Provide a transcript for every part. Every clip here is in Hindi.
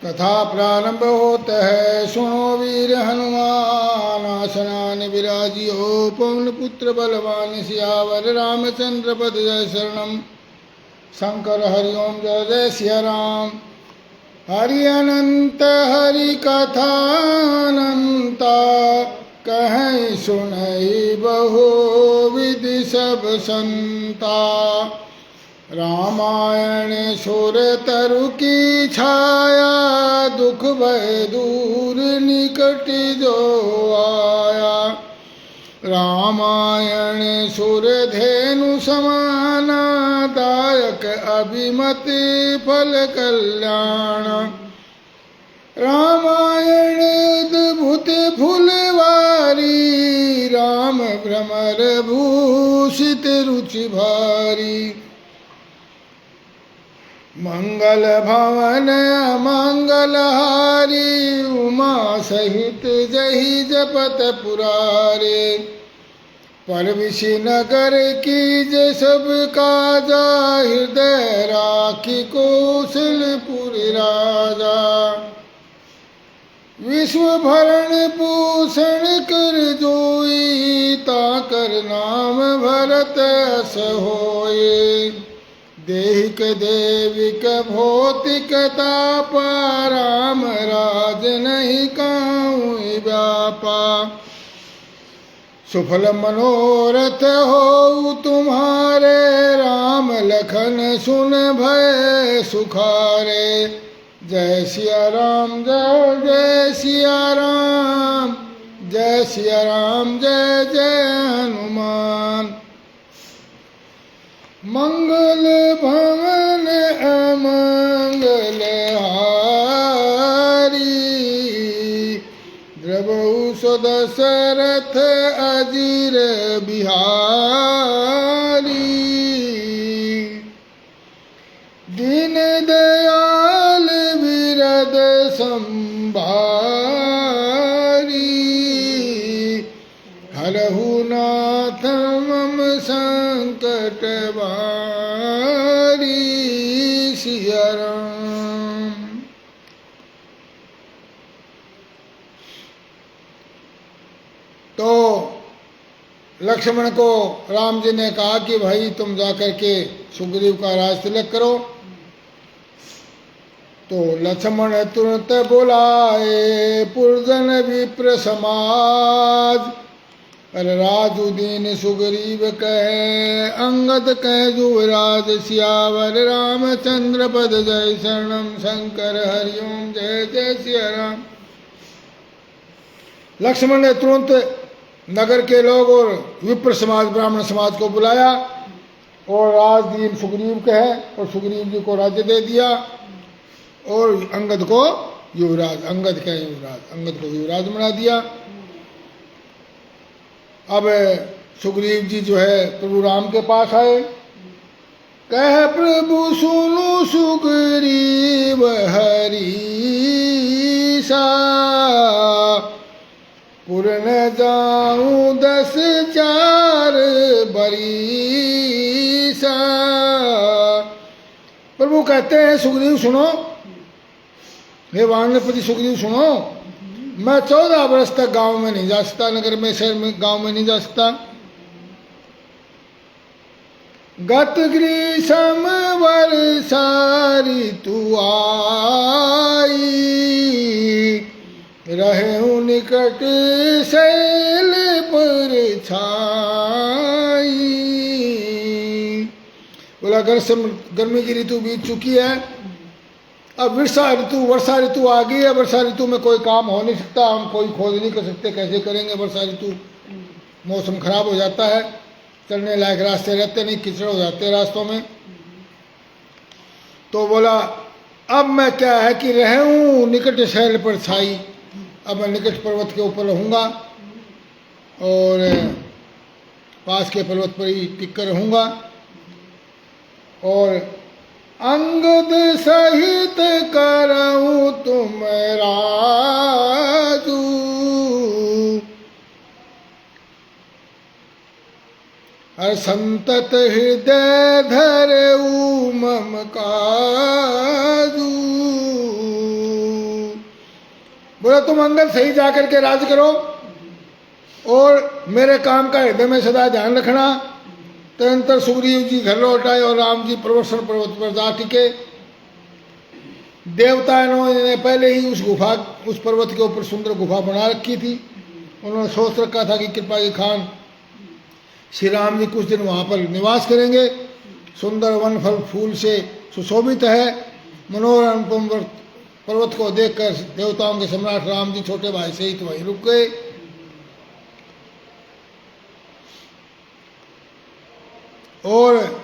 कथा प्रारंभ होता है। सुनो वीर हनुमान आसनान विराजियो पवन पुत्र बलवान सियावर रामचंद्र पद जय शरणम। शंकर हरिओम जय जय सिया राम। हरि अनंत हरि कथा अनंता कहीं सुनई बहु विधि सब संता। रामायण सुर तरु की छाया दुख भय दूर निकट जो आया। रामायण सुर धेनु समाना दायक अभिमति फल कल्याण। रामायण अद्भुत फुलवारी राम भ्रमर भूषित रुचि भारी। मंगल भवन मंगलहारी उमा सहित जही जपत पुरारे। परविशि नगर की जय सब काजा हृदय राखी कौशलपुर राजा। विश्व भरण पोषण कर जोई ताकर नाम भरत अस होए। देहिक देविक भौतिक तापा राम राज नहीं काऊं व्यापा। सुफल मनोरथ हो तुम्हारे राम लखन सुन भय सुखारे। जय सिया राम जय जय सिया राम जय सिया राम जय जय हनुमान। मंगल भवन अमंगल हारी द्रवहु सदशरथ अजीर बिहारी। दीन दयाल विरद संभारी हरहु नाथ मम संकट बारी। सिया राम। तो लक्ष्मण को राम जी ने कहा कि भाई तुम जाकर के सुग्रीव का राज तिलक करो। तो लक्ष्मण तुरंत बुलाए पुरजन विप्र समाज। पर राजुदीन सुग्रीव कहे अंगद कहे युवराज सियावर रामचंद्र पद जय शरणम। शंकर हरिओम जय जय सिया राम। लक्ष्मण ने तुरंत नगर के लोग और विप्र समाज ब्राह्मण समाज को बुलाया और राजदीन सुग्रीव कहे और सुग्रीव जी को राज्य दे दिया और अंगद को युवराज अंगद कहे युवराज अंगद को युवराज बना दिया। अब सुग्रीव जी जो है प्रभु राम के पास आए। कह प्रभु सुनो सुग्रीव हरीसा पुर न जाऊं 10 4 बरीसा। प्रभु कहते हैं सुग्रीव सुनो, हे वानरपति सुग्रीव सुनो, मैं 14 वर्ष तक गांव में नहीं जा सकता, नगर में शहर में गांव में नहीं जा सकता। गत ग्रीष्म वर्षा ऋतु आई रहे हूँ निकट शैल पर छाई। बोला गर्मी की ऋतु बीत चुकी है, अब वर्षा ऋतु आ गई है। वर्षा ऋतु में कोई काम हो नहीं सकता, हम कोई खोज नहीं कर सकते, कैसे करेंगे। वर्षा ऋतु मौसम खराब हो जाता है, चलने लायक रास्ते रहते नहीं, कीचड़ हो जाते हैं रास्तों में। तो बोला अब मैं क्या है कि रहे हूँ निकट शैल पर छाई, अब मैं निकट पर्वत के ऊपर रहूँगा और पास के पर्वत पर ही टिक कर रहूँगा। और अंगद सहित करऊं तुम राजू हर संतत हृदय धरऊ मम काजू। बोला तुम अंगद सही जाकर के राज करो और मेरे काम का हृदय में सदा ध्यान रखना। तदनंतर सुग्रीव जी घर लौट आए और राम जी प्रवसन पर्वत पर जा टिके। देवताओं ने पहले ही उस पर्वत के ऊपर सुंदर गुफा बना रखी थी। उन्होंने सोच रखा था कि कृपा के खान श्री राम जी कुछ दिन वहाँ पर निवास करेंगे। सुंदर वन फल फूल से सुशोभित है। मनोहर अनुपम पर्वत को देखकर देवताओं के सम्राट राम जी छोटे भाई सहित वहीं रुक गए। और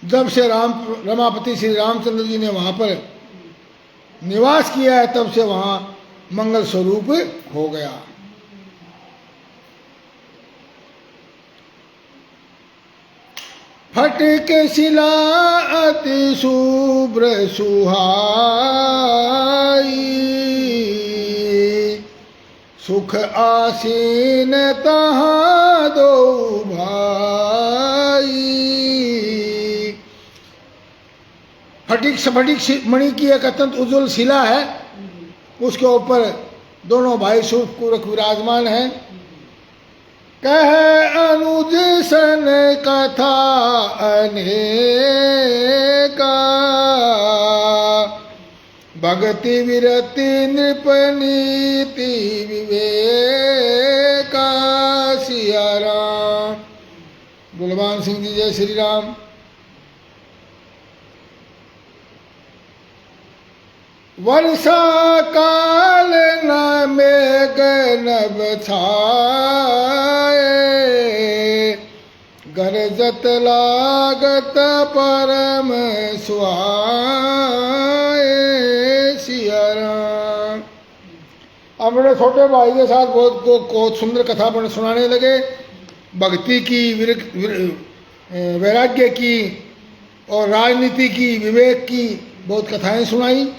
जब से रमापति श्री रामचंद्र जी ने वहाँ पर निवास किया है तब से वहाँ मंगल स्वरूप हो गया। फटिक शिला अति शुभ्र सुहाई, सुख आसीन तहाँ दो भाई। फटिक स्फटिक मणि की एक अत्यंत उज्ज्वल शिला है, उसके ऊपर दोनों भाई सूर्यकुरक विराजमान हैं। कह अनुज सन कथा अनेका, भक्ति विरति नृप नीति विवेका। सिया राम। बलवान सिंह जी जय श्री राम। वर्षा काल न मेघ नभ छाए, गरजत लागत परम सुहाए। सिया राम। अपने छोटे भाई के साथ बहुत सुंदर कथा बन सुनाने लगे। भक्ति की, वैराग्य की और राजनीति की, विवेक की बहुत कथाएं सुनाई।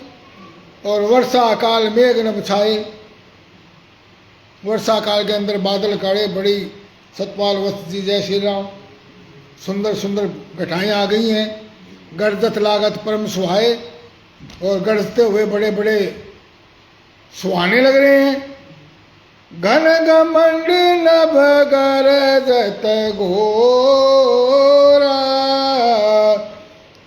और वर्षा काल मेघ न छाए, वर्षा काल के अंदर बादल काड़े। बड़ी सतपाल वत्स जी जय श्री राम। सुंदर सुंदर घटाएं आ गई हैं। गरजत लागत परम सुहाए, और गरजते हुए बड़े बड़े सुहाने लग रहे हैं। घन घमंड नभ गरजत घोरा,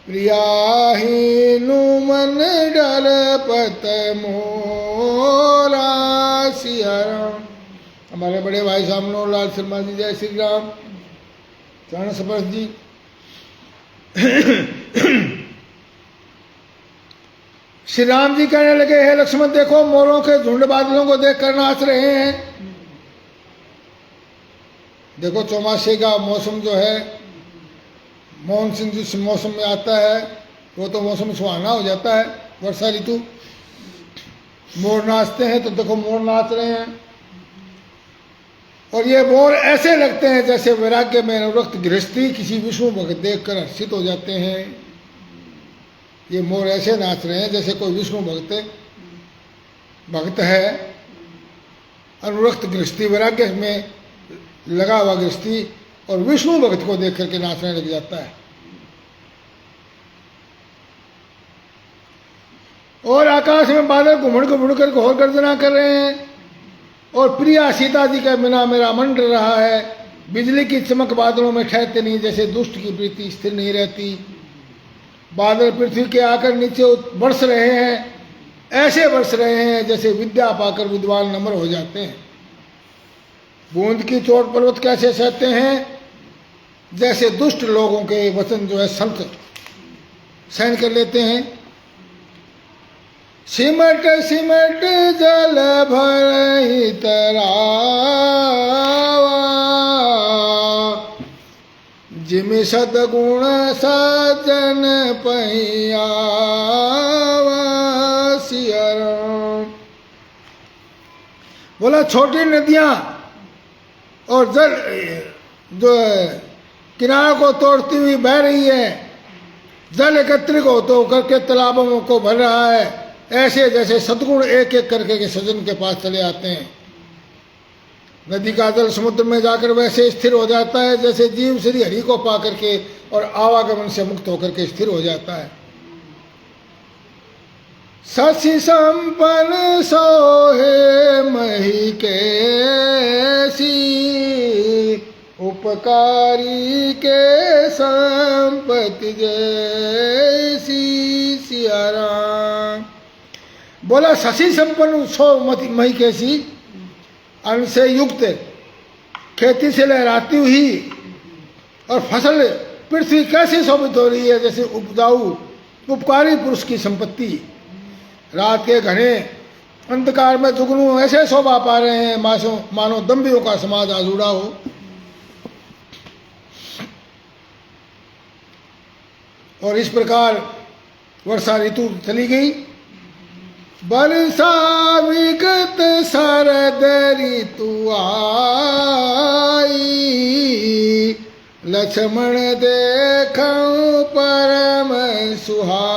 प्रियाहीनु मन डर पत मोरा। सिया राम। हमारे बड़े भाई साहब मनोहर शर्मा जी जय श्री राम। चरण स्पर्श जी। श्री राम जी कहने लगे, हे लक्ष्मण देखो, मोरों के झुंड बादलों को देख कर नाच रहे हैं। देखो चौमासे का मौसम जो है, मानसून जिस मौसम में आता है वो तो मौसम सुहाना हो जाता है, वर्षा ऋतु। मोर नाचते हैं तो देखो मोर नाच रहे हैं। और ये मोर ऐसे लगते हैं जैसे वैराग्य में अनुरक्त गृहस्थी किसी विष्णु भक्त देखकर हर्षित हो जाते हैं। ये मोर ऐसे नाच रहे हैं जैसे कोई विष्णु भक्त है, अनुरक्त गृहस्थी, वैराग्य में लगा हुआ गृहस्थी, और विष्णु भक्त को देख करके नाचने लग जाता है। और आकाश में बादल घुमड़ कर घोर गर्जना कर रहे हैं। और प्रिया सीता जी का बिना मेरा मन डर रहा है। बिजली की चमक बादलों में ठहरते नहीं, जैसे दुष्ट की प्रीति स्थिर नहीं रहती। बादल पृथ्वी के आकर नीचे बरस रहे हैं, ऐसे बरस रहे हैं जैसे विद्या पाकर विद्वान नम्र हो जाते हैं। बूंद की चोट पर्वत कैसे सहते हैं, जैसे दुष्ट लोगों के वचन जो है संत सहन कर लेते हैं। सिमट सिमट जल भर तरावा, जिमि सदगुण सजन पहियावा। सिया राम। बोला छोटी नदियां और जल जो किनारों को तोड़ती हुई बह रही है, जल एकत्रित होते करके तालाबों को भर रहा है, ऐसे जैसे सद्गुण एक एक करके के सजन के पास चले आते हैं। नदी का जल समुद्र में जाकर वैसे स्थिर हो जाता है जैसे जीव श्री हरि को पा करके और आवागमन से मुक्त होकर के स्थिर हो जाता है। शशि संपन्न सोहे मही कैसी, उपकारी के संपत्ति जैसी। सिया राम। बोला शशि संपन्न सो मही कैसी, अन्न से युक्त, खेती से लहराती हुई और फसल पृथ्वी कैसे शोभित हो रही है जैसे उपजाऊ उपकारी पुरुष की संपत्ति। रात के घने अंधकार में जुगनू ऐसे शोभा पा रहे हैं मानो दंभियों का समाज आज उड़ा हो। और इस प्रकार वर्षा ऋतु चली गई। बरसा विगत शरद ऋतु आई, लक्ष्मण देखऊं परम सुहाई।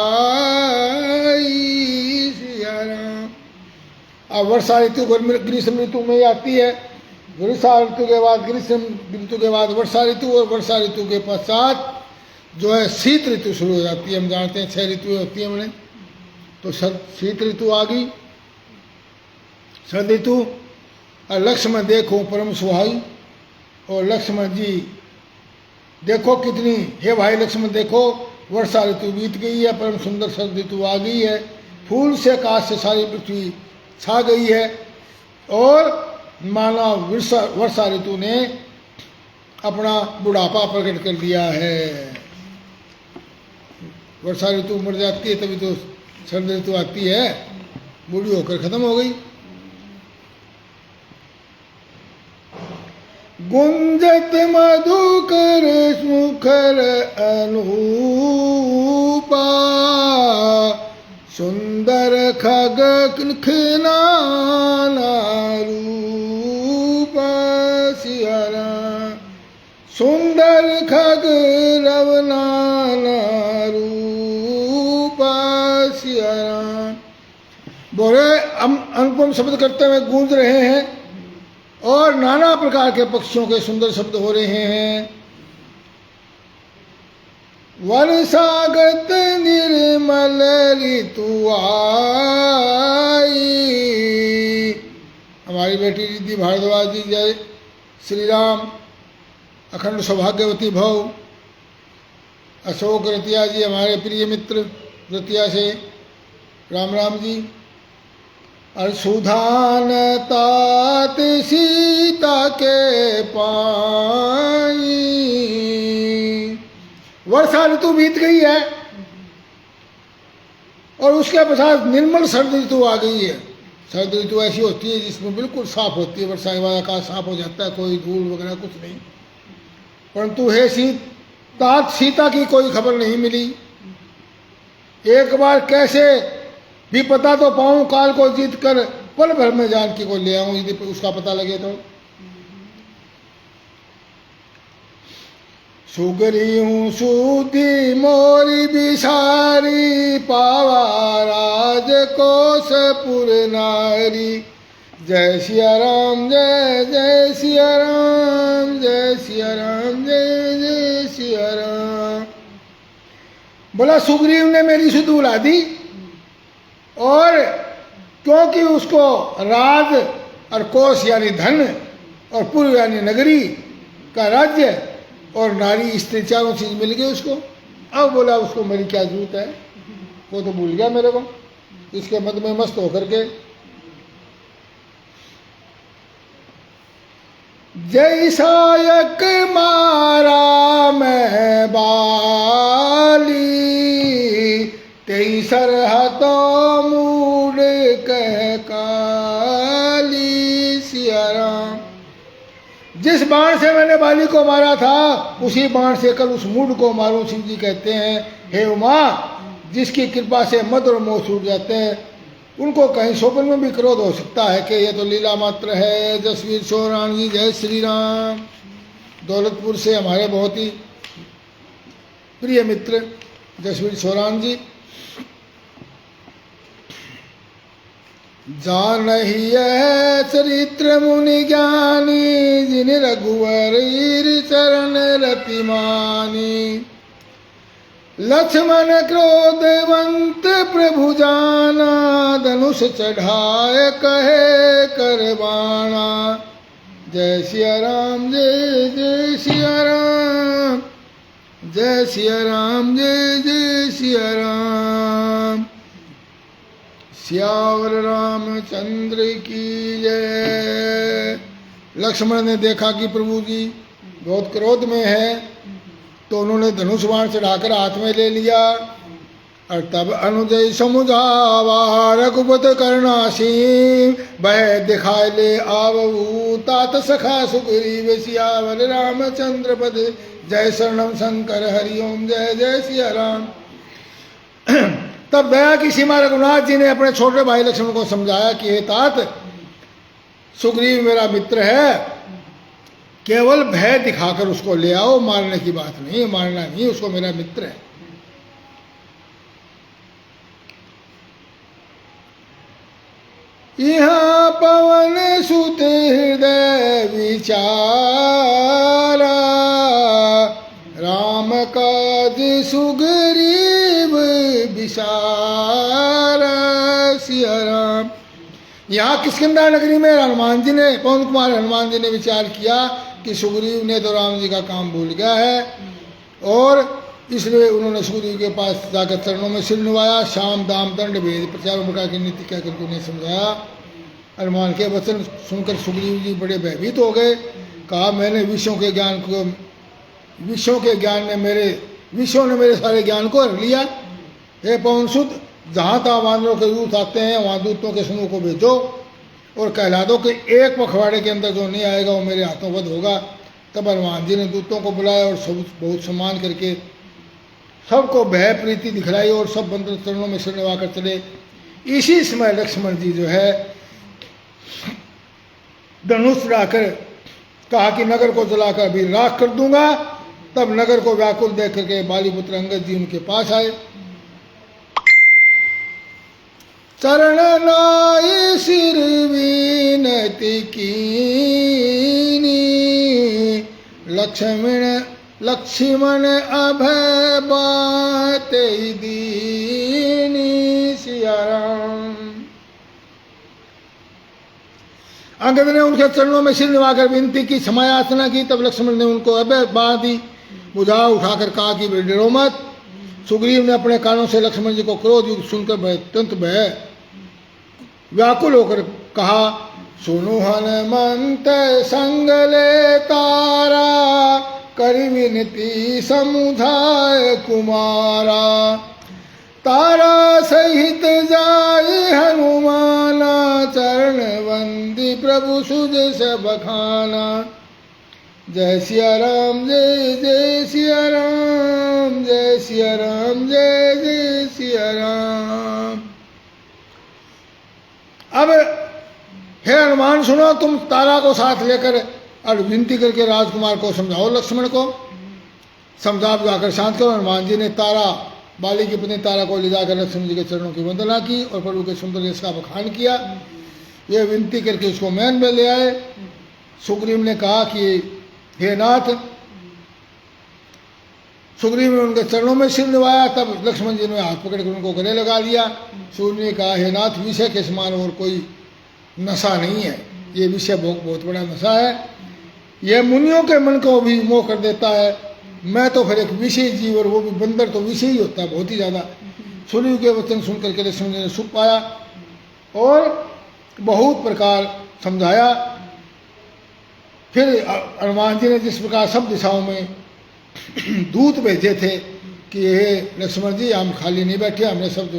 सिया राम। अब वर्षा ऋतु ग्रीष्म ऋतु में आती है। वर्षा ऋतु के बाद ग्रीष्म ऋतु के बाद वर्षा ऋतु, और वर्षा ऋतु के पश्चात जो है शीत ऋतु शुरू हो जाती है। हम जानते हैं 6 ऋतुएं होती हैं हमने, तो शीत ऋतु आ गई, शरद ऋतु। और लक्ष्मण देखो परम सुहाई। और लक्ष्मण जी देखो कितनी, हे भाई लक्ष्मण देखो वर्षा ऋतु बीत गई है, परम सुंदर शरद ऋतु आ गई है, फूल से आकाश से सारी पृथ्वी छा गई है। और माना वर्षा ऋतु ने अपना बुढ़ापा प्रकट कर दिया है। वर्षा ऋतु मर जाती है तभी तो शरद ऋतु आती है, बूढ़ी होकर खत्म हो गई। गुंजत मधुकर मुखर अनूपा, सुंदर खग खिनाना रूपा। सिया राम। सुंदर खग रवनाना रूपा। सिया राम। बोले हम अनुपम शब्द करते हुए गूंज रहे हैं और नाना प्रकार के पक्षियों के सुंदर शब्द हो रहे हैं। वर्षागत निर्मल ऋतु आई। हमारी बेटी रिद्धि भारद्वाज जी जय श्री राम। अखंड सौभाग्यवती भव। अशोक रतिया जी हमारे प्रिय मित्र रतिया से राम राम जी। सुधान तात सीता के पाई। वर्षा ऋतु बीत गई है और उसके पश्चात निर्मल शरद ऋतु आ गई है। शरद ऋतु ऐसी होती है जिसमें बिल्कुल साफ होती है, वर्षा के बाद आकाश साफ हो जाता है, कोई धूल वगैरह कुछ नहीं। परंतु हे तात सीता की कोई खबर नहीं मिली। एक बार कैसे भी पता तो पाऊं, काल को जीत कर पल भर में जानकी को ले आऊं, यदि उसका पता लगे तो। सुगरी हूँ सूदी मोरी बिसारी, पावा राज कोसपुर नारी। जय सिया राम जय जय सिया राम, जय सिया राम जय जय सिया राम। बोला सुग्रीव ने मेरी सुध उड़ा दी, और क्योंकि उसको राज और कोष यानी धन और पुर यानी नगरी का राज्य और नारी स्त्री चारों चीज मिल गई उसको। अब बोला उसको मेरी क्या जरूरत है, वो तो भूल गया मेरे को, इसके मद में मस्त होकर के। जय सायक मारा मैं बाली, तेई सरहतों मूड कह काली। सिया राम। जिस बाण से मैंने बाली को मारा था उसी बाण से कल उस मूड को मारूं। शिव जी कहते हैं हे उमा, जिसकी कृपा से मद और मोह छूट जाते हैं उनको कहीं स्वप्न में भी क्रोध हो सकता है कि यह तो लीला मात्र है। जसवीर चौरान जी जय श्री राम। दौलतपुर से हमारे बहुत ही प्रिय मित्र जसवीर चौरान जी। जानहि यह चरित्र मुनि ज्ञानी, जिन रघुवर चरण रतिमानी। लक्ष्मण क्रोधवंत प्रभु जाना, धनुष चढ़ाए कहे करबाना। जय सिया राम, जय जय सिया राम, जय सिया राम, जय जय सिया राम। सियावर रामचंद्र की जय। लक्ष्मण ने देखा कि प्रभु जी बहुत क्रोध में है, तो उन्होंने धनुष बाण चढ़ाकर हाथ में ले लिया। और तब अनुजय समुझावा रघुपत करनासीम, भय दिखाए ले आवऊ तात सखा सुग्रीव। सियावर रामचंद्र पद जय शरणम शंकर हरिओम, जय जय सिया राम। तब दया की सीमा रघुनाथ जी ने अपने छोटे भाई लक्ष्मण को समझाया कि हे तात, सुग्रीव मेरा मित्र है, केवल भय दिखाकर उसको ले आओ, मारने की बात नहीं, मारना नहीं, उसको मेरा मित्र है। यहाँ पवन सुत हृदय विचारा, राम काज सुग्रीव विसारा। सिया राम। यहाँ किष्किंधा नगरी में हनुमान जी ने, पवन कुमार हनुमान जी ने विचार किया कि सुग्रीव ने तो राम जी का काम भूल गया है, और इसलिए उन्होंने सुग्रीव के पास जाकर चरणों में सिर निभाया। शाम दाम दंड भेद प्रचार प्रकार की नीति कहकर उन्हें समझाया। हनुमान के वचन सुनकर सुग्रीव जी बड़े भयभीत हो गए। कहा, मैंने विषयों के ज्ञान में विषयों ने मेरे सारे ज्ञान को हर लिया। हे पवन सुत, जहाँ तहाँ वानरों के दूत आते हैं, वहाँ दूतों के समूह को भेजो और कहला दो कि एक पखवाड़े के अंदर जो नहीं आएगा वो मेरे हाथों वध होगा। तब हनुमान जी ने दूतों को बुलाया और सब बहुत सम्मान करके सबको भय प्रीति दिखलाई, और सब बंदर चरणों में सिर निभा कर चले। इसी समय लक्ष्मण जी जो है धनुष लाकर कहा कि नगर को जलाकर अभी राख कर दूंगा। तब नगर को व्याकुल देख करके बालीपुत्र अंगद जी उनके पास आए। चरण नाय सिर विनती कीनी, लक्ष्मण अभय बात दीनी। सिया राम। अंगद ने उनके चरणों में सिर निभाकर विनती की, क्षमा याचना की। तब लक्ष्मण ने उनको अभय बात दी, बुझा उठाकर कहा कि डरो मत। सुग्रीव ने अपने कानों से लक्ष्मण जी को क्रोध युक्त सुनकर अत्यंत भय व्याकुल होकर कहा, सुनु हनुमंत संग ले तारा, करि विनती समुझाय कुमारा। तारा सहित जाय हनुमाना, चरण वंदी प्रभु सुज सब खाना। जय सिया राम, जय जय सिया राम, जय सिया राम, जय जय सिया राम। अब हे हनुमान सुनो, तुम तारा को साथ लेकर और विनती करके राजकुमार को समझाओ, लक्ष्मण को समझा बुझाकर शांत करो। हनुमान जी ने तारा, बाली की पत्नी तारा को ले जाकर लक्ष्मण जी के चरणों की वंदना की और प्रभु के सुंदर यश का बखान किया। ये विनती करके उसको महल में ले आए। सुग्रीव ने कहा कि हे नाथ, सुग्रीव ने उनके चरणों में सिर निभाया। तब लक्ष्मण जी ने हाथ पकड़कर उनको गले लगा दिया। सुग्रीव ने कहा, हे नाथ, विषय के समान और कोई नशा नहीं है, ये विषय बहुत बड़ा नशा है, यह मुनियों के मन को भी मोह कर देता है। मैं तो फिर एक विषय जीव, और वो भी बंदर तो विषय ही होता है बहुत ही ज़्यादा। सुग्रीव के वचन सुनकर के लक्ष्मण जी ने सुख पाया और बहुत प्रकार समझाया। फिर हनुमान जी ने जिस प्रकार सब दिशाओं में दूत भेजे थे कि हे लक्ष्मण जी, हम खाली नहीं बैठे, हमने सब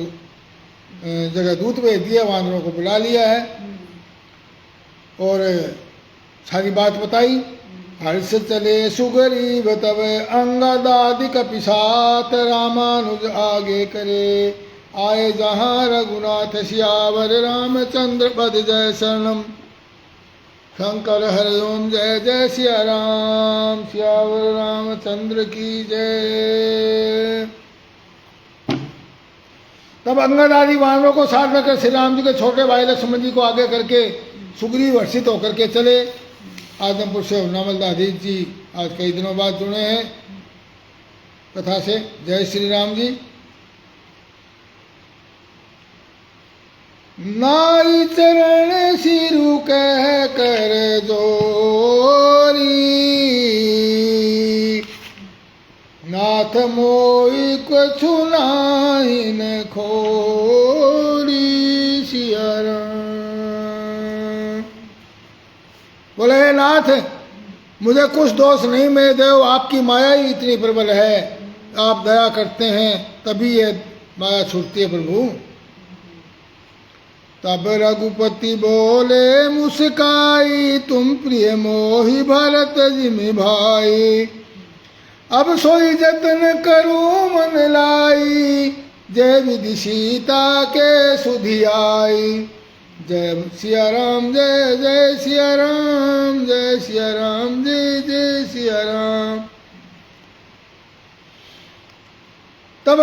जगह दूत भेज दिए, वानरों को बुला लिया है और सारी बात बताई। हर्ष चले सुग्रीव तब अंगदादि कपिसात, रामानुज आगे करे आए जहाँ रघुनाथ। सियावर रामचंद्र पद जय शरणम शंकर हरिओम, जय जय सिया राम। सियावर रामचंद्र की जय। तब अंगद आदि वानरों को साथ रखकर श्री राम जी के छोटे भाई लक्ष्मण जी को आगे करके सुग्रीव हर्षित होकर के चले। आदमपुर से नामलदाधीश जी आज कई दिनों बाद जुड़े हैं। कथा से। जय श्री राम जी। नाई चरण सिरु कह कर जोरी, नाथ मोई कछु नाहि न खोरी। सिया राम। बोले हे नाथ, मुझे कुछ दोष नहीं, मेरे देव आपकी माया ही इतनी प्रबल है, आप दया करते हैं तभी ये माया छूटती है प्रभु। तब रघुपति बोले मुस्काई, तुम प्रिय मोहि भरत जिमि भाई। अब सोई जतन करूं मन लाई, जय विधि सीता के सुधियाई। जय सिया राम, जय जय सिया राम, जय सिया राम, जय जय सिया राम। तब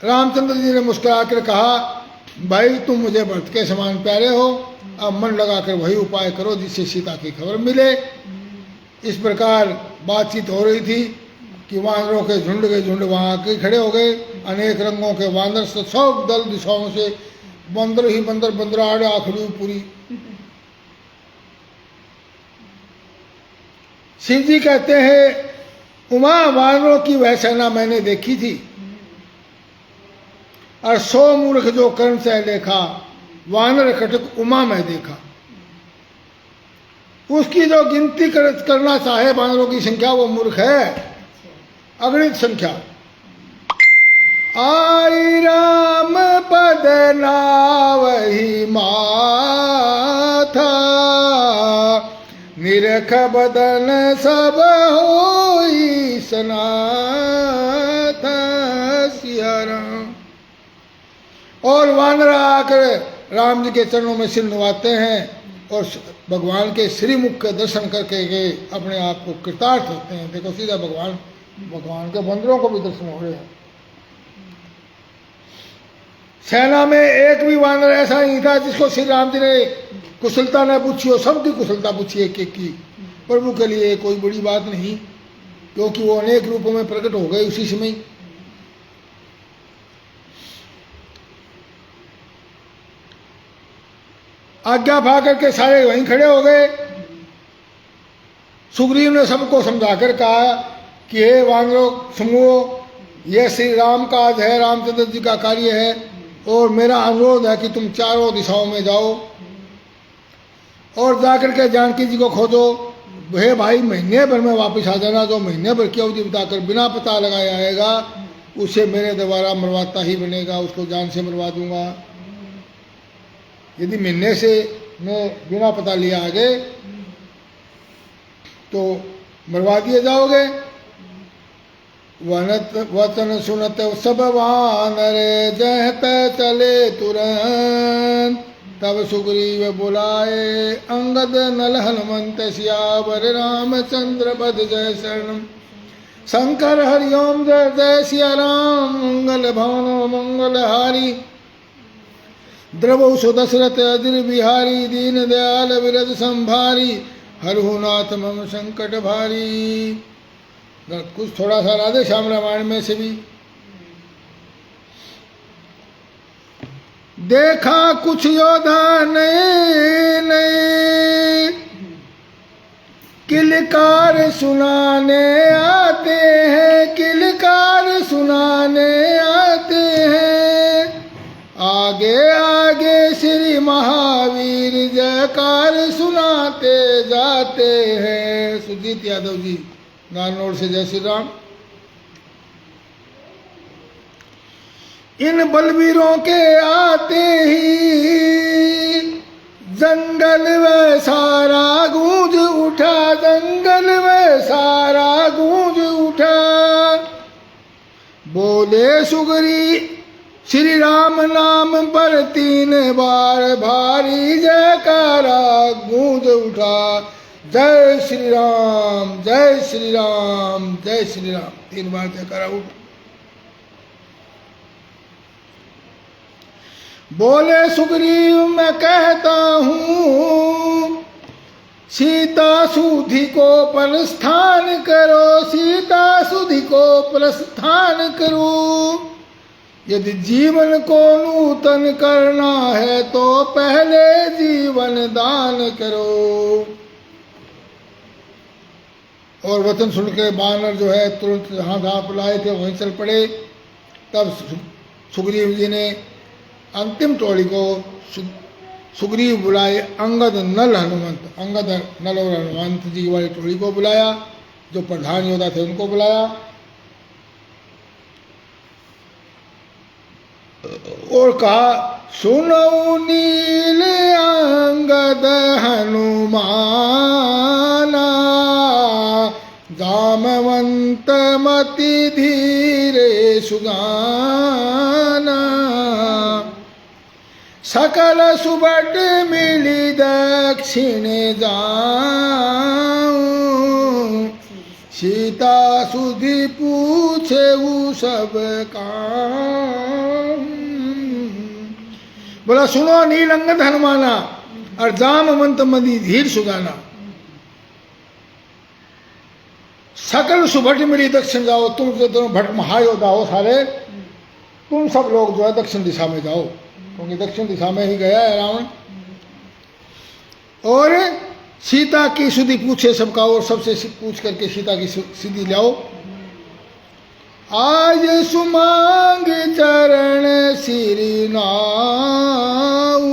रामचंद्र जी ने मुस्कुरा कर कहा, भाई तुम मुझे भक्त के समान प्यारे हो, अब मन लगाकर वही उपाय करो जिससे सीता की खबर मिले। इस प्रकार बातचीत हो रही थी कि वानरों के झुंड वहां आके खड़े हो गए। अनेक रंगों के वानर सब दल दिशाओं से, बंदर ही बंदर, बंदराड़ आखड़ी पूरी। शिव जी कहते हैं, उमा वानरों की वह सेना मैंने देखी थी, और 100 मूर्ख जो कर्ण से देखा, वानर कटक उमा में देखा। उसकी जो गिनती करना चाहे वानरों की संख्या, वो मूर्ख है, अगणित संख्या। आई राम पद नावहि माथा, निरख बदन सब होई सनाथा। सिया राम। और वानर आकर राम जी के चरणों में सिर नवाते हैं और भगवान के श्रीमुख के दर्शन करके के अपने आप को कृतार्थ होते हैं। देखो सीधा भगवान के बंदरों को भी दर्शन हो रहे हैं। सेना में एक भी वानर ऐसा नहीं था जिसको श्री राम जी ने कुशलता न पूछी हो। सबकी कुशलता पूछी एक एक की। प्रभु के लिए कोई बड़ी बात नहीं, क्योंकि वो अनेक रूपों में प्रकट हो गए उसी समय। आज्ञा पा करके सारे वहीं खड़े हो गए। सुग्रीव ने सबको समझाकर कहा कि हे वानरों समूह, यह श्री राम का आज है, रामचंद्र जी का कार्य है, और मेरा अनुरोध है कि तुम चारों दिशाओं में जाओ और जाकर के जानकी जी को खोजो। हे भाई, महीने भर में वापस आ जाना। जो महीने भर की अवधि बताकर बिना पता लगाए आएगा, उसे मेरे द्वारा मरवाता ही बनेगा, उसको जान से मरवा दूंगा। यदि महीने से मैं बिना पता लिए आ गए तो मरवा दिए जाओगे। वचन सुनत सब वानर जहत चले तुरंत, तब सुग्रीव बुलाए अंगद नल हनुमंत सियावर रामचंद्र पद जय शरणम। शंकर हरिओम जय जय सिया राम, मंगल भवन मंगल हारी, द्रवौ सुदशरथ अदिर बिहारी, दीन दयाल विरद संभारी, हरहुनाथ मम संकट भारी। कुछ थोड़ा सा राधे श्याम रामायण में से भी देखा कुछ योद्धा नए नए, किलकार सुनाने आते हैं, किलकार सुनाने आते हैं। आगे आगे श्री महावीर जयकार सुनाते जाते हैं। सुजीत यादव जी, नारनौल से। जय श्री राम। इन बलवीरों के आते ही जंगल में सारा गूंज उठा, जंगल में सारा गूंज उठा। बोले सुग्री श्री राम नाम पर 3 बार भारी जयकारा गूंज उठा। जय श्री राम, जय श्री राम, जय श्री राम। 3 बार जयकारा उठा। बोले सुग्रीव मैं कहता हूँ, सीता सुधि को प्रस्थान करो, सीता सुधि को प्रस्थान करो। यदि जीवन को नूतन करना है तो पहले जीवन दान करो। और वचन सुन के बानर जो है तुरंत जहाँ आप लाए थे वहीं चल पड़े। तब सुग्रीव जी ने अंतिम टोली को सुग्रीव बुलाए, अंगद नल हनुमंत, अंगद नल और हनुमंत जी वाली टोली को बुलाया, जो प्रधान योद्धा थे उनको बुलाया और कहा, सुनो नील अंगद हनुमाना, जामवंत मति धीरे सुगाना। सकल सुबट मिली दक्षिण जाऊं, सीता सुधि पूछे सब काम। बोला सुनो नील अंगद हनुमाना और जामवंत मति धीर सुगाना। सकल सुभट मिली दक्षिण जाओ, तुम जो दोनों भट महायोद्धा हो सारे, तुम सब लोग जो है दक्षिण दिशा में जाओ, क्योंकि दक्षिण दिशा में ही गया है रावण। और सीता की सुधि पूछे सबका, और सबसे पूछ करके सीता की सुधि लाओ। आज सुमांग चरण सिरि नाऊ,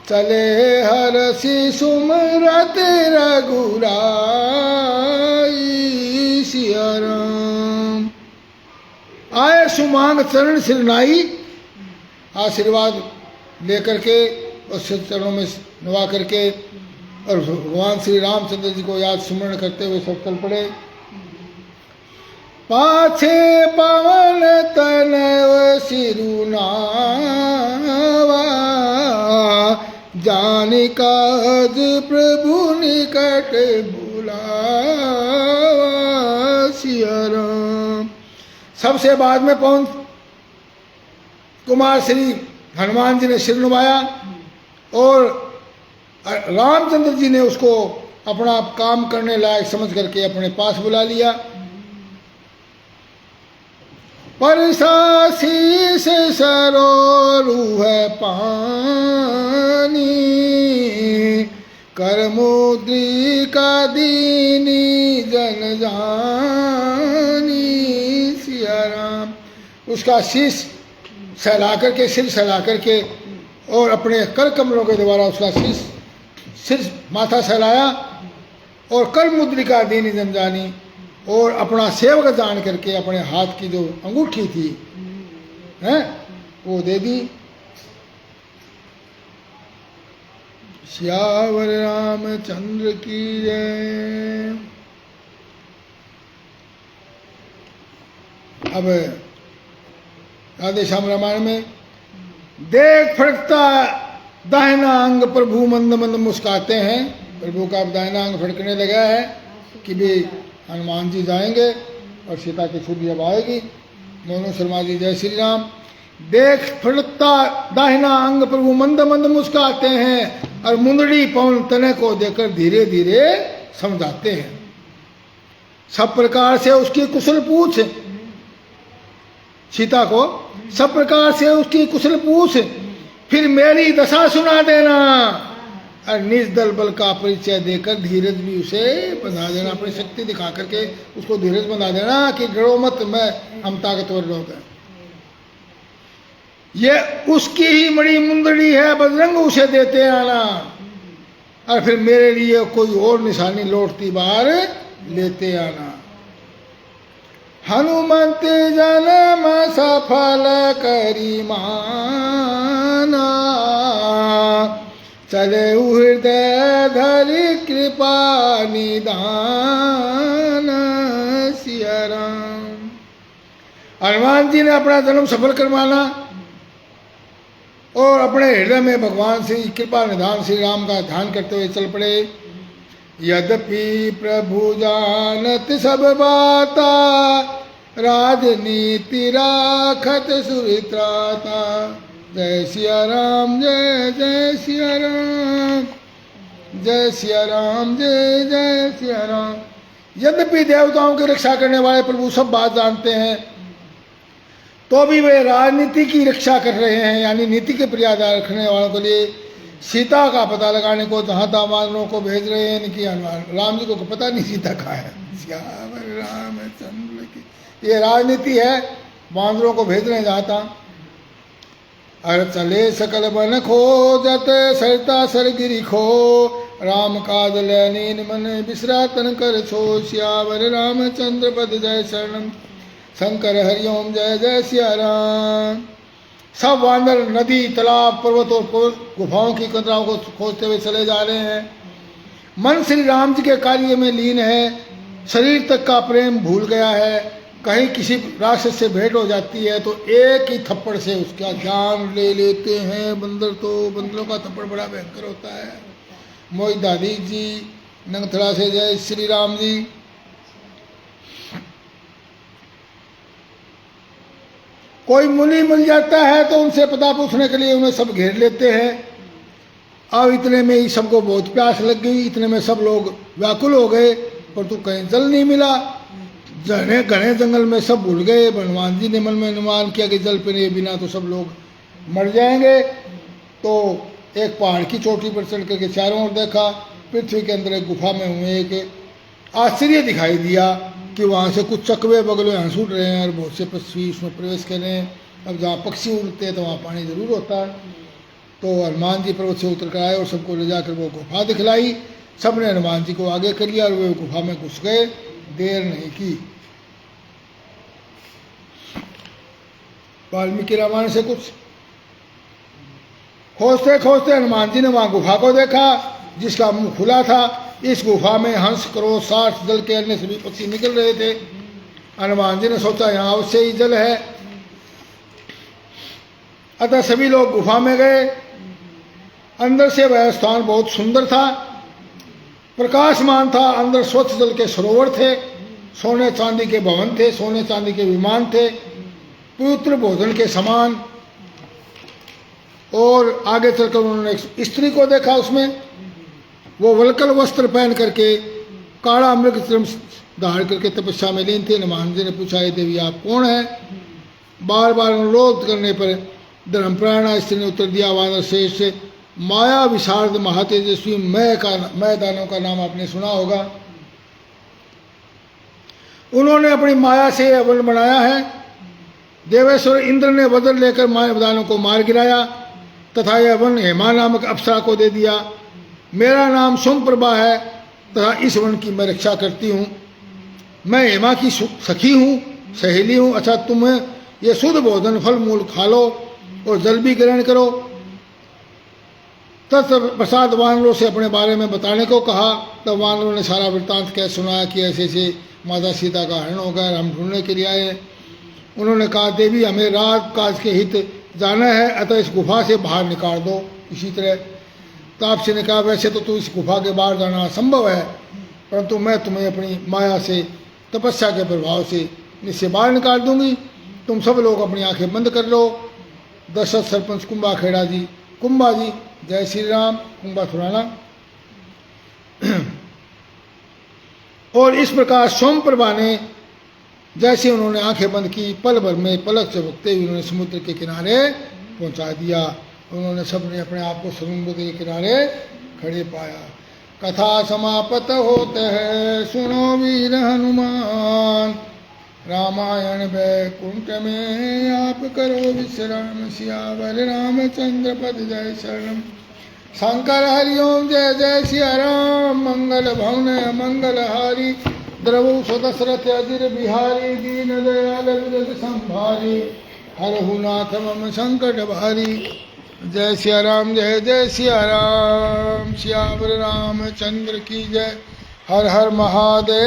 चले हरसि सुमरत रघुराई। सिया राम। आए सुमांग चरण सिरनाई, आशीर्वाद लेकर के और चरणों में नवा करके, और भगवान श्री रामचंद्र जी को याद स्मरण करते हुए सब चल पड़े। पाछे पवन तनय सिरुनावा, जानि काज प्रभु निकट बुलावा। सिया राम। सबसे बाद में पवन कुमार श्री हनुमान जी ने सिर नुमाया और रामचंद्र जी ने उसको अपना काम करने लायक समझ करके अपने पास बुला लिया। परसा शीस सरोरुह पानी, कर मुद्रिका दीनी जन जानी। सिया राम। उसका शीश सहला करके, सिर सहला करके और अपने कर कमलों के द्वारा उसका सिर माथा सहलाया और कर मुद्रिका दीनी जन जानी, और अपना सेवक जान करके अपने हाथ की जो अंगूठी थी हैं वो दे दी। सियावर रामचंद्र की जय। अब राधे श्याम रामायण में देख फड़कता दाहिना अंग प्रभु मंद मंद मुस्काते हैं। प्रभु का दाहिना अंग फड़कने लगा है कि भी हनुमान जी जाएंगे और सीता की सुधि अब आएगी। मोनू शर्मा जी जय श्री राम। देख फड़कता दाहिना अंग प्रभु मंद मंद मुस्काते हैं और मुंदड़ी पवन तने को देकर धीरे धीरे समझाते हैं। सब प्रकार से उसकी कुशल पूछ, सीता को सब प्रकार से उसकी कुशल पूछ, फिर मेरी दशा सुना देना और निज दल बल का परिचय देकर धीरज भी उसे बंधा देना। अपनी शक्ति दिखा करके उसको धीरज बंधा देना कि डरो मत, मैं हम ताकतवर लोग हैं। ये उसकी ही मड़ी मुंदड़ी है, बजरंग उसे देते आना, और फिर मेरे लिए कोई और निशानी लौटती बार लेते आना। हनुमंत जन्म सफल करी माना, चले हृदय धरि कृपा निदान। सिया राम। हनुमान जी ने अपना जन्म सफल करवाना और अपने हृदय में भगवान श्री कृपा निधान श्री राम का ध्यान करते हुए चल पड़े। यद्यपि प्रभु जानत सब बाता, राजनीति राखत सुरित्राता। जय सिया राम, जय जय सिया राम, जय सिया राम, जय जय सिया राम। यद्यपि देवताओं की रक्षा करने वाले प्रभु सब बात जानते हैं, तो भी वे राजनीति की रक्षा कर रहे हैं, यानी नीति के मर्यादा रखने वालों के लिए सीता का पता लगाने को जहाँ तहाँ वानरों को भेज रहे हैं। इनकी राम जी को पता नहीं सीता कहाँ है। श्यावर रामचंद्र की ये राजनीति है, वानरों को भेज रहे हैं जहाँ तहाँ। अर चले सकल बन खो जते सरता सरगिरी खो, राम काज लैनीन मन बिसरा तन कर छो। श्यावर रामचंद्र पद जय शरणम, शंकर हरिओम जय जय सिया राम। सब वानर नदी, तालाब, पर्वत और गुफाओं की कतराओं को खोजते हुए चले जा रहे हैं। मन श्री राम जी के कार्य में लीन है, शरीर तक का प्रेम भूल गया है। कहीं किसी राक्षस से भेंट हो जाती है तो एक ही थप्पड़ से उसका जान ले लेते हैं बंदर। तो बंदरों का थप्पड़ बड़ा भयंकर होता है। मोई दादी जी नंगथड़ा से जय श्री राम जी। कोई मुनि मिल जाता है तो उनसे पता पूछने के लिए उन्हें सब घेर लेते हैं। अब इतने में ही सबको बहुत प्यास लग गई, इतने में सब लोग व्याकुल हो गए, पर तो कहीं जल नहीं मिला। घने घने जंगल में सब भूल गए। हनुमान जी ने मन में अनुमान किया कि जल पीने बिना तो सब लोग मर जाएंगे। तो एक पहाड़ की चोटी पर चढ़ करके चारों ओर देखा, पृथ्वी के अंदर एक गुफा में हुए एक आश्चर्य दिखाई दिया कि वहाँ से कुछ चकवे बगले हंस उठ रहे हैं और बहुत से पक्षी उसमें प्रवेश कर रहे हैं। अब जहाँ पक्षी उड़ते हैं तो वहाँ पानी जरूर होता है। तो हनुमान जी पर्वत से उतर कर आए और सबको ले जाकर वो गुफा दिखलाई। सबने हनुमान जी को आगे कर लिया और वे गुफा में घुस गए, देर नहीं की। वाल्मीकि रामायण से कुछ खोजते खोजते हनुमान जी ने वहाँ गुफा को देखा जिसका मुंह खुला था। इस गुफा में हंस, क्रोध, साठ जल के अन्य सभी पक्षी निकल रहे थे। हनुमान जी ने सोचा यहाँ अवश्य ही जल है, अतः सभी लोग गुफा में गए। अंदर से वह स्थान बहुत सुंदर था, प्रकाशमान था। अंदर स्वच्छ जल के सरोवर थे, सोने चांदी के भवन थे, सोने चांदी के विमान थे, पवित्र भोजन के समान। और आगे चलकर उन्होंने एक स्त्री को देखा, उसमें वो वलकल वस्त्र पहन करके काड़ा मृग चर्म धारण करके तपस्या में लीन थे। हनुमान जी ने पूछा, ये देवी आप कौन है? बार बार अनुरोध करने पर धर्मप्राणा स्त्री ने उत्तर दिया, वानर श्रेष्ठ से माया विशारद महातेजस्वी मैं दानव का नाम आपने सुना होगा। उन्होंने अपनी माया से वन बनाया है। देवेश्वर इंद्र ने वज्र लेकर मायादानों को मार गिराया तथा यह वन हेमा नामक अप्सरा को दे दिया। मेरा नाम सोमप्रभा है तथा इस वन की मैं रक्षा करती हूँ। मैं हेमा की सखी हूँ, सहेली हूँ। अच्छा, तुम्हें ये शुद्ध भोजन फल मूल खा लो और जल भी ग्रहण करो। तत्पश्चात वानरों से अपने बारे में बताने को कहा। तब वानरों ने सारा वृत्तांत कह सुनाया कि ऐसे ऐसे माता सीता का हरण हो गया, हम ढूंढने के लिए आए। उन्होंने कहा, देवी हमें राज काज के हित जाना है, अतः इस गुफा से बाहर निकाल दो। इसी तरह तापसी ने कहा, वैसे तो तू इस गुफा के बाहर जाना असंभव है, परंतु मैं तुम्हें अपनी माया से, तपस्या के प्रभाव से इससे बाहर निकाल दूंगी। तुम सब लोग अपनी आंखें बंद कर लो। दशरथ सरपंच कुंभा खेड़ा जी, कुंभा जी जय श्री राम, कुंभा थुराना। और इस प्रकार सोमप्रभा ने जैसे उन्होंने आंखें बंद की, पल भर में पलक झपकते हुए उन्होंने समुद्र के किनारे पहुंचा दिया। उन्होंने सबने अपने आप को समुद्र के किनारे खड़े पाया। कथा समाप्त होते है, सुनो वीर हनुमान, रामायण वैकुंठ में आप करो विश्राम। सियावर रामचंद्र पद जय शरणम, शंकर हरिओम जय जय सिया राम। मंगल भवन मंगल हारी, द्रवु सदशरथ अजिर बिहारी, दीन दयाल विरज संभारी, हरहु नाथ मम संकट भारी। जय सिया राम, जय जय सिया राम। सियावर रामचंद्र की जय। हर हर महादेव।